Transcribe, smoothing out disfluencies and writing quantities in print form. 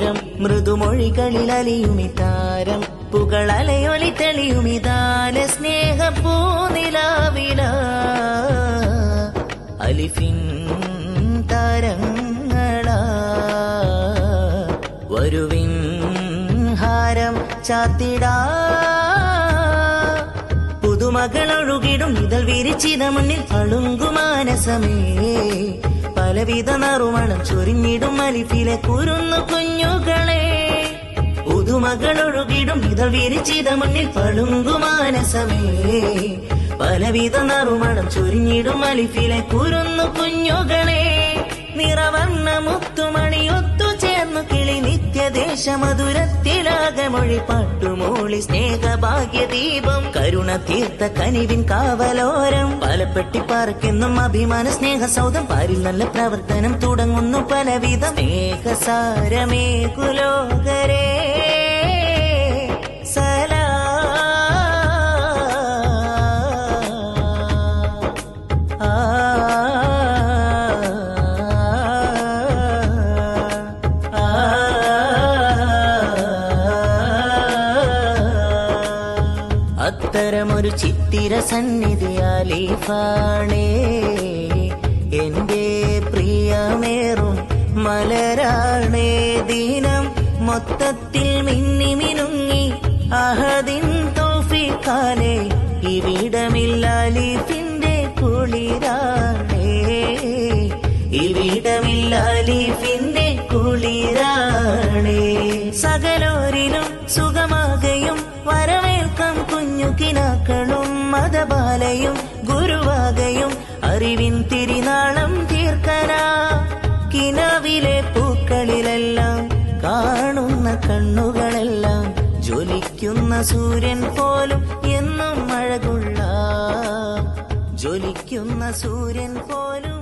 തീരം മൃദുമൊഴികളിൽ അലിയുമിതാരം പുകളലയൊലി തെളിയുമിതാന സ്നേഹപ്പൂനിലാവില അലിഫിൻ താരങ്ങളാ വരുവിൻ ഹാരം ചാത്തിടാ പുതുമകളൊഴുകിടും ഇതൾ വിരിച്ചിത മുന്നിൽ പളുങ്കുമാനസമേ പലവിധ നറുമണം ചൊരിഞ്ഞിടും അലിഫിലെ കുരുന്നു കുഞ്ഞുകളെ പുതുമകളൊഴുകിടും ഇതൾ വിരിച്ചിത മുന്നിൽ പളുങ്കുമാനസമേ പലവിധ നറുമണം ചൊരിഞ്ഞിടും അലിഫിലെ കുരുന്നു കുഞ്ഞുകളെ നിറവർണ്ണ മുത്തുമണി ഒത്തുചേർന്നു കിളി നിത്യദേശമധുരത്തിലാകെ മൊഴി പാട്ടുമൂളി സ്നേഹഭാഗ്യദീപം കരുണ തീർത്ത കനിവിൻ കാവലോരം പലപ്പെട്ടി പാർക്കെന്നും അഭിമാന സ്നേഹ സൗധം പാരിൽ നല്ല പ്രവർത്തനം തുടങ്ങുന്നു പലവിധ സ്നേഹസാരമേ കുലോകരേ അത്തരമൊരു ചിത്തിര സന്നിധി അലിഫാണേ എന്റെ പ്രിയമേറും മലരാണേ ദിനം മൊത്തത്തിൽ മിന്നി മിനുങ്ങി അഹദിൻ തൗഫീഖാലേ ഇവിടമില്ല അലിഫിന്റെ കുളിരാണേ ഇവിടമില്ല അലിഫിന്റെ കുളിരാണേ സകലോരിലും സുഖമാകയും വരവേൽക്കാം കുഞ്ഞു കിനാക്കളും മതബാലയും ഗുരുവാകയും അറിവിൻ തിരിനാളം തീർക്കനാ കിനാവിലെ പൂക്കളിലെല്ലാം കാണുന്ന കണ്ണുകളെല്ലാം ജ്വലിക്കുന്ന സൂര്യൻ പോലും എന്നും അഴകുള്ള ജ്വലിക്കുന്ന സൂര്യൻ പോലും